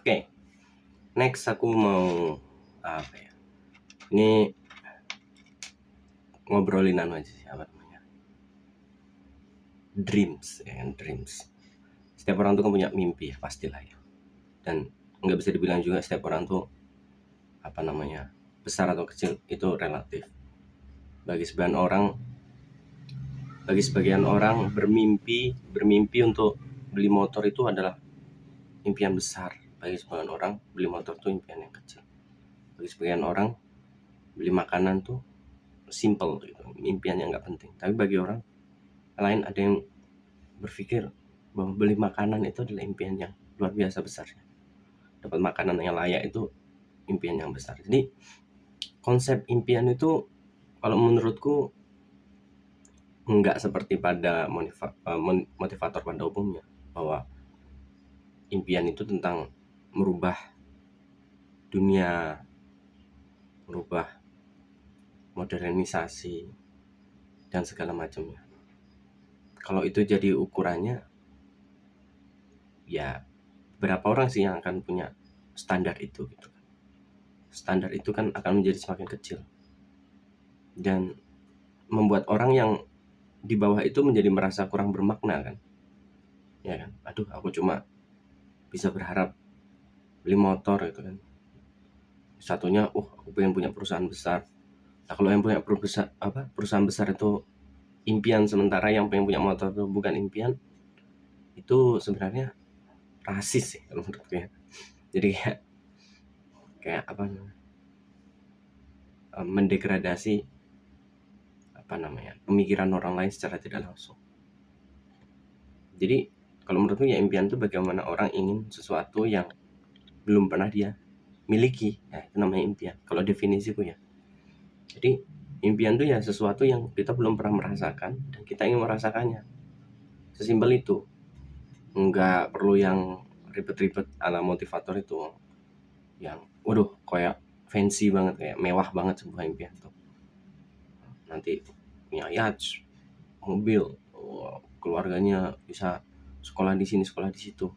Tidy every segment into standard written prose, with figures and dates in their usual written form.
Oke, next aku mau apa ya? Ini ngobrolin aja sih, apa namanya? Dreams, ya kan, dreams. Setiap orang tuh kan punya mimpi ya, pastilah ya. Dan nggak bisa dibilang juga setiap orang tuh apa namanya, besar atau kecil itu relatif. Bagi sebagian orang bermimpi untuk beli motor itu adalah impian besar. Bagi sebagian orang beli motor itu impian yang kecil. Bagi sebagian orang beli makanan tuh simple gitu, impian yang nggak penting. Tapi bagi orang lain ada yang berpikir bahwa beli makanan itu adalah impian yang luar biasa besarnya. Dapat makanan yang layak itu impian yang besar. Jadi konsep impian itu kalau menurutku nggak seperti pada motivator pada umumnya, bahwa impian itu tentang merubah dunia, merubah modernisasi dan segala macamnya. Kalau itu jadi ukurannya, ya berapa orang sih yang akan punya standar itu gitu. Standar itu kan akan menjadi semakin kecil dan membuat orang yang di bawah itu menjadi merasa kurang bermakna kan. Ya kan, aduh aku cuma bisa berharap beli motor gitu kan. Satunya, aku pengen punya perusahaan besar. Nah, kalau yang punya perusahaan besar itu impian, sementara yang pengen punya motor itu bukan impian, itu sebenarnya rasis sih kalau menurut gue. Jadi kayak apa namanya, mendegradasi apa namanya, pemikiran orang lain secara tidak langsung. Jadi kalau menurutku ya impian itu bagaimana orang ingin sesuatu yang belum pernah dia miliki, ya itu namanya impian kalau definisiku ya. Jadi impian itu ya sesuatu yang kita belum pernah merasakan dan kita ingin merasakannya. Sesimpel itu. Nggak perlu yang ribet-ribet ala motivator itu, yang waduh kayak fancy banget, kayak mewah banget sebuah impian tuh. Nanti punya yacht, mobil, keluarganya bisa sekolah di sini, sekolah di situ,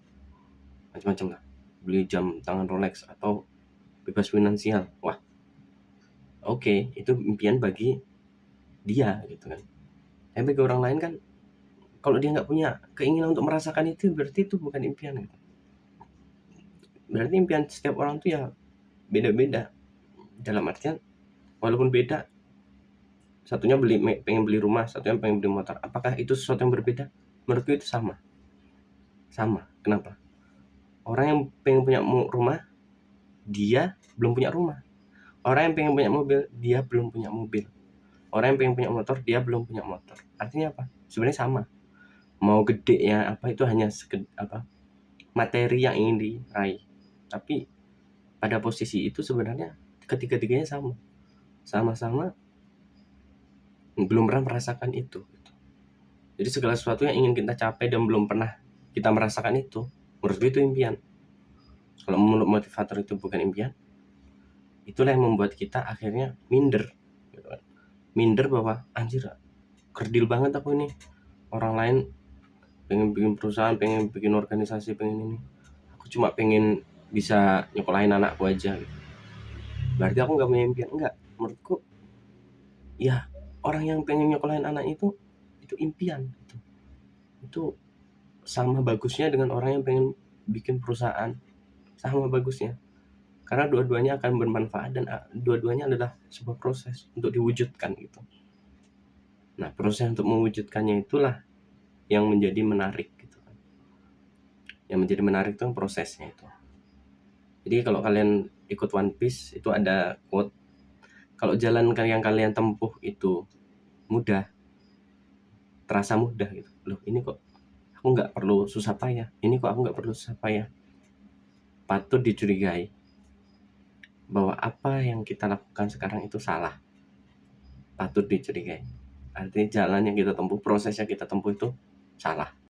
macam-macam lah. Beli jam tangan Rolex atau bebas finansial. Wah, oke, itu impian bagi dia gitu kan. Tapi bagi orang lain kan, kalau dia nggak punya keinginan untuk merasakan itu, berarti itu bukan impian gitu. Berarti impian setiap orang tuh ya beda-beda. Dalam artian, walaupun beda, satunya pengen beli rumah, satunya pengen beli motor, apakah itu sesuatu yang berbeda? Menurutku itu sama. Kenapa? Orang yang pengen punya rumah, dia belum punya rumah. Orang yang pengen punya mobil, dia belum punya mobil. Orang yang pengen punya motor, dia belum punya motor. Artinya apa? Sebenarnya sama. Mau gede ya apa, itu hanya materi yang ingin diraih. Tapi pada posisi itu sebenarnya ketiga-tiganya sama-sama belum pernah merasakan itu. Jadi segala sesuatu yang ingin kita capai dan belum pernah kita merasakan itu, menurut gue itu impian. Kalau menurut motivator itu bukan impian, itulah yang membuat kita akhirnya minder gitu kan. Minder bahwa anjir, kerdil banget aku ini. Orang lain pengen bikin perusahaan, pengen bikin organisasi, pengen ini, aku cuma pengen bisa nyekolahin anakku aja gitu. Berarti aku gak punya impian? Enggak, menurutku ya orang yang pengen nyekolahin anak itu impian gitu. Itu sama bagusnya dengan orang yang pengen bikin perusahaan, sama bagusnya, karena dua-duanya akan bermanfaat dan dua-duanya adalah sebuah proses untuk diwujudkan gitu. Nah, proses untuk mewujudkannya itulah yang menjadi menarik gitu kan. Yang menjadi menarik itu prosesnya itu. Jadi kalau kalian ikut One Piece itu ada quote, kalau jalan yang kalian tempuh itu mudah, terasa mudah gitu. Loh, ini kok aku nggak perlu susah payah. Ini kok aku nggak perlu susah payah. Patut dicurigai bahwa apa yang kita lakukan sekarang itu salah. Patut dicurigai. Artinya jalan yang kita tempuh, proses yang kita tempuh itu salah.